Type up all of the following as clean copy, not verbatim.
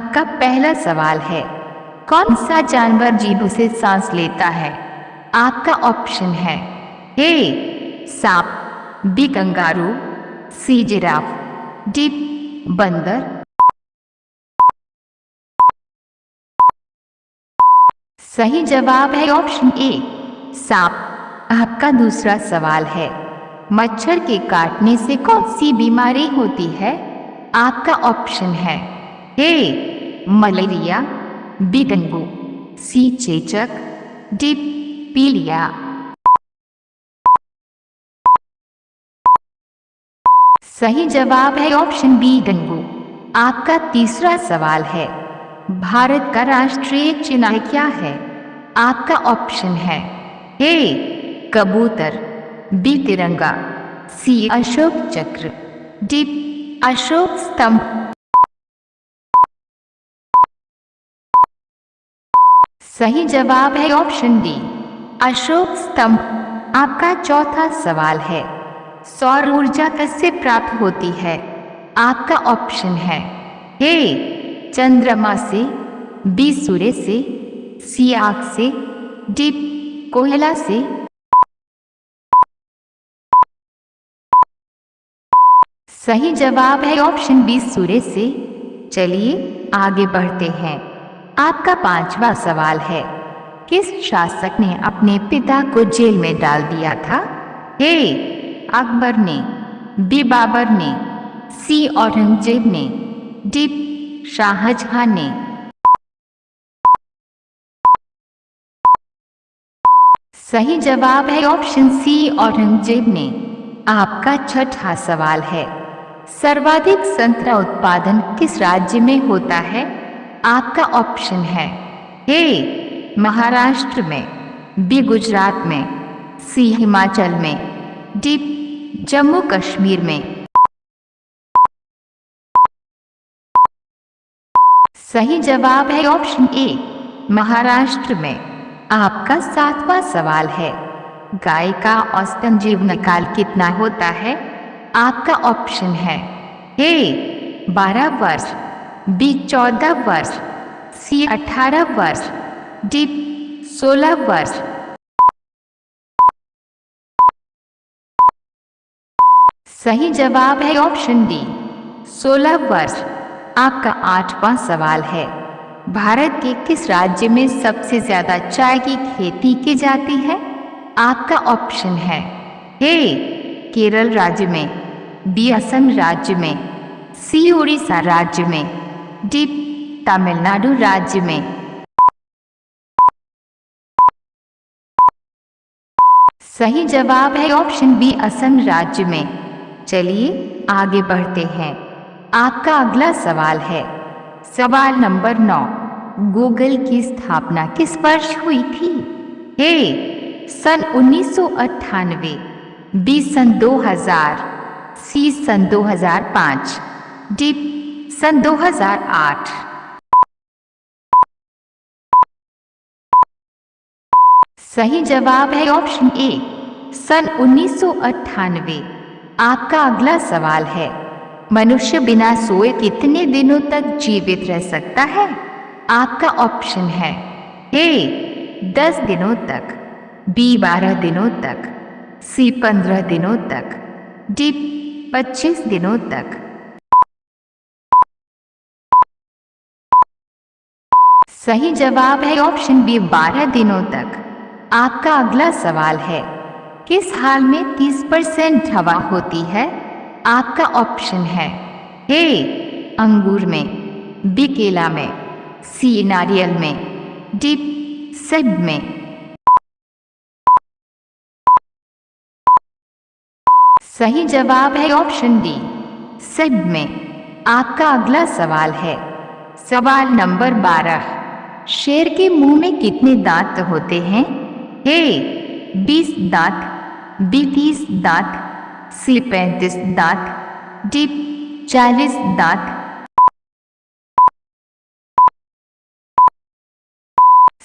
आपका पहला सवाल है, कौन सा जानवर जीभ से सांस लेता है? आपका ऑप्शन है ए सांप, B kangaroo, C giraffe, D बंदर। सही जवाब है ऑप्शन ए सांप। आपका दूसरा सवाल है, मच्छर के काटने से कौन सी बीमारी होती है? आपका ऑप्शन है ए मलेरिया, बी डेंगू, सी चेचक, डी पीलिया। सही जवाब है ऑप्शन बी डेंगू। आपका तीसरा सवाल है, भारत का राष्ट्रीय चिन्ह क्या है? आपका ऑप्शन है ए कबूतर, बी तिरंगा, सी अशोक चक्र, डी अशोक स्तंभ। सही जवाब है ऑप्शन डी अशोक स्तंभ। आपका चौथा सवाल है, सौर ऊर्जा किससे प्राप्त होती है? आपका ऑप्शन है ए चंद्रमा से, बी सूर्य से, सी आग से, डी कोयला से। सही जवाब है ऑप्शन बी सूर्य से। चलिए आगे बढ़ते हैं। आपका पांचवा सवाल है, किस शासक ने अपने पिता को जेल में डाल दिया था? ए अकबर ने, बी बाबर ने, सी औरंगजेब ने, डी शाहजहां ने। सही जवाब है ऑप्शन सी औरंगजेब ने। आपका छठा सवाल है, सर्वाधिक संतरा उत्पादन किस राज्य में होता है? आपका ऑप्शन है ए महाराष्ट्र में, बी गुजरात में, सी हिमाचल में, डी जम्मू कश्मीर में। सही जवाब है ऑप्शन ए महाराष्ट्र में। आपका सातवां सवाल है, गाय का औसतन जीवन काल कितना होता है? आपका ऑप्शन है ए 12 वर्ष, बी 14 वर्ष, सी 18 वर्ष, डी 16 वर्ष। सही जवाब है ऑप्शन डी 16 वर्ष। आपका आठवां सवाल है, भारत के किस राज्य में सबसे ज्यादा चाय की खेती की जाती है? आपका ऑप्शन है ए केरल राज्य में, बी असम राज्य में, सी उड़ीसा राज्य में, डी तमिलनाडु राज्य में। सही जवाब है ऑप्शन बी असम राज्य में। चलिए आगे बढ़ते हैं। आपका अगला सवाल है, सवाल नंबर 9, गूगल की स्थापना किस वर्ष हुई थी? ए सन 1998, बी सन 2000, सी सन 2005, डी सन 2008। सही जवाब है ऑप्शन ए सन 1998। आपका अगला सवाल है, मनुष्य बिना सोए कितने दिनों तक जीवित रह सकता है? आपका ऑप्शन है ए 10 दिनों तक, बी 12 दिनों तक, सी 15 दिनों तक, डी 25 दिनों तक। सही जवाब है ऑप्शन बी 12 दिनों तक। आपका अगला सवाल है, किस हाल में 30% हवा होती है? आपका ऑप्शन है ए अंगूर में, बी केला में, सी नारियल में, डी सेब में। सही जवाब है ऑप्शन डी सेब में। आपका अगला सवाल है, सवाल नंबर 12, शेर के मुंह में कितने दांत होते हैं? ए 20 दांत, बी 30 दांत, सी 35 दांत, डी 40 दांत।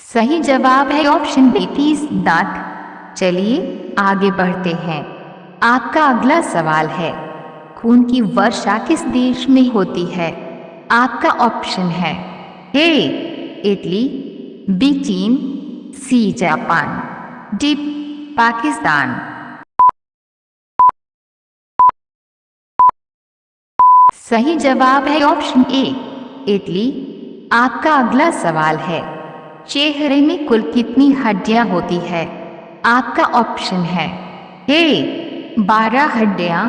सही जवाब है ऑप्शन बी 30 दांत। चलिए आगे बढ़ते हैं। आपका अगला सवाल है, खून की वर्षा किस देश में होती है? आपका ऑप्शन है ए इटली, बी चीन, सी जापान, डी पाकिस्तान। सही जवाब है ऑप्शन ए इटली। आपका अगला सवाल है, चेहरे में कुल कितनी हड्डियां होती है? आपका ऑप्शन है ए 12 हड्डियां,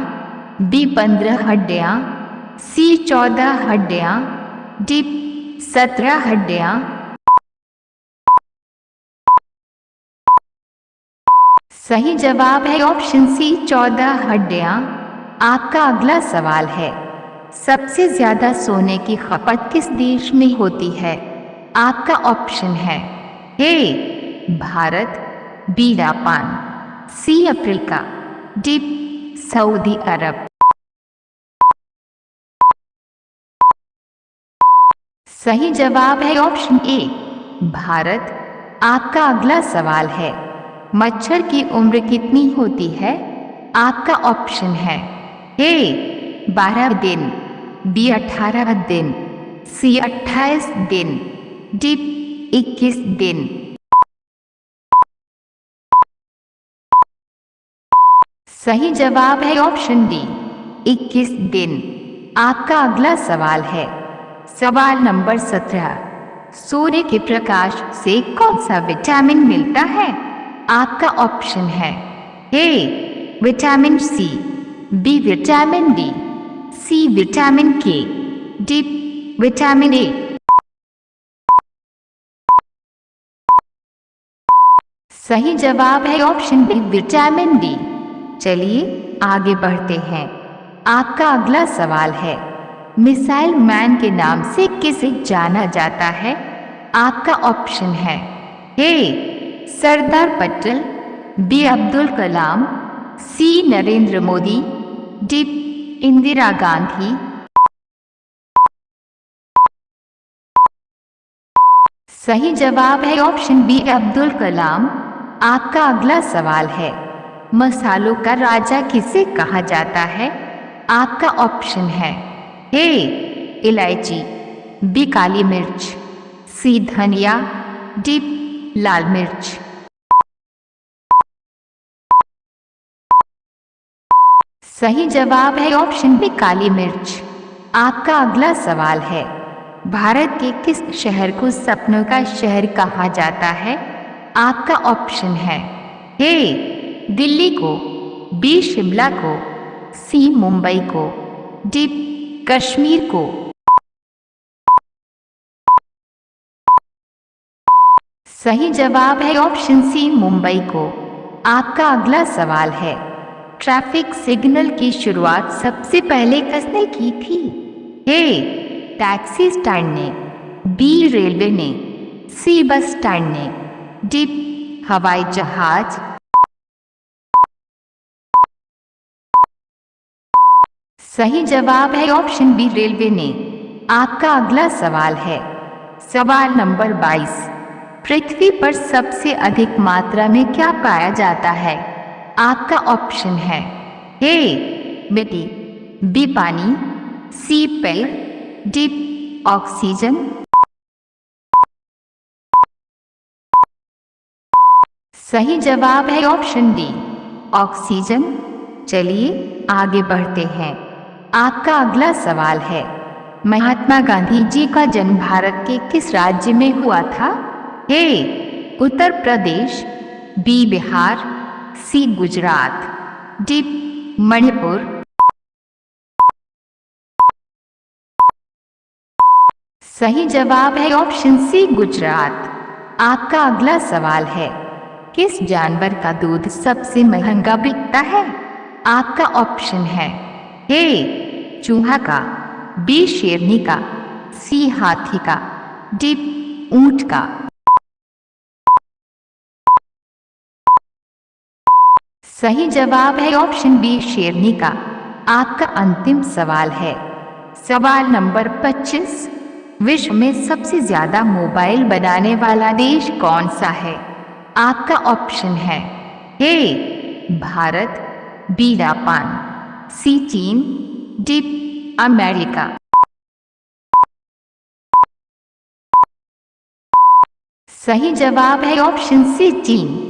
बी 15 हड्डियां, सी 14 हड्डियां, डी 17 हड्डियां। सही जवाब है ऑप्शन सी 14 हड्डियां। आपका अगला सवाल है, सबसे ज्यादा सोने की खपत किस देश में होती है? आपका ऑप्शन है A Bharat, B Japan, C Africa, D Saudi Arab. सही जवाब है ऑप्शन ए भारत। आपका अगला सवाल है, मच्छर की उम्र कितनी होती है? आपका ऑप्शन है ए 12 दिन, बी 18 दिन, सी 28 दिन, डी 21 दिन। सही जवाब है ऑप्शन डी 21 दिन। आपका अगला सवाल है, सवाल नंबर 17, सूर्य के प्रकाश से कौन सा विटामिन मिलता है? आपका ऑप्शन है A vitamin C, B vitamin D, C vitamin K, D vitamin A. सही जवाब है ऑप्शन बी विटामिन डी। चलिए आगे बढ़ते हैं। आपका अगला सवाल है, मिसाइल मैन के नाम से किसे जाना जाता है? आपका ऑप्शन है ए सरदार पटेल, बी अब्दुल कलाम, सी नरेंद्र मोदी, डी इंदिरा गांधी। सही जवाब है ऑप्शन बी अब्दुल कलाम। आपका अगला सवाल है, मसालों का राजा किसे कहा जाता है? आपका ऑप्शन है ए इलायची, बी काली मिर्च, सी धनिया, डी लाल मिर्च। सही जवाब है ऑप्शन बी काली मिर्च। आपका अगला सवाल है, भारत के किस शहर को सपनों का शहर कहा जाता है? आपका ऑप्शन है ए दिल्ली को, बी शिमला को, सी मुंबई को, डी कश्मीर को। सही जवाब है ऑप्शन सी मुंबई को। आपका अगला सवाल है, ट्रैफिक सिग्नल की शुरुआत सबसे पहले किसने की थी? ए टैक्सी स्टैंड ने, बी रेलवे ने, सी बस स्टैंड ने, डी हवाई जहाज। सही जवाब है ऑप्शन बी रेलवे ने। आपका अगला सवाल है, सवाल नंबर 22, पृथ्वी पर सबसे अधिक मात्रा में क्या पाया जाता है? आपका ऑप्शन है ए मिट्टी, बी पानी, सी पेड़, डी ऑक्सीजन। सही जवाब है ऑप्शन डी ऑक्सीजन। चलिए आगे बढ़ते हैं। आपका अगला सवाल है, महात्मा गांधी जी का जन्म भारत के किस राज्य में हुआ था? ए उत्तर प्रदेश, बी बिहार, सी गुजरात, डी मणिपुर। सही जवाब है ऑप्शन सी गुजरात। आपका अगला सवाल है, किस जानवर का दूध सबसे महंगा बिकता है? आपका ऑप्शन है ए चूहा का, बी शेरनी का, सी हाथी का, डी ऊंट का। सही जवाब है ऑप्शन बी शेरनी का। आपका अंतिम सवाल है, सवाल नंबर 25, विश्व में सबसे ज्यादा मोबाइल बनाने वाला देश कौन सा है? आपका ऑप्शन है ए भारत, बी जापान, सी चीन, डी अमेरिका। सही जवाब है ऑप्शन सी चीन।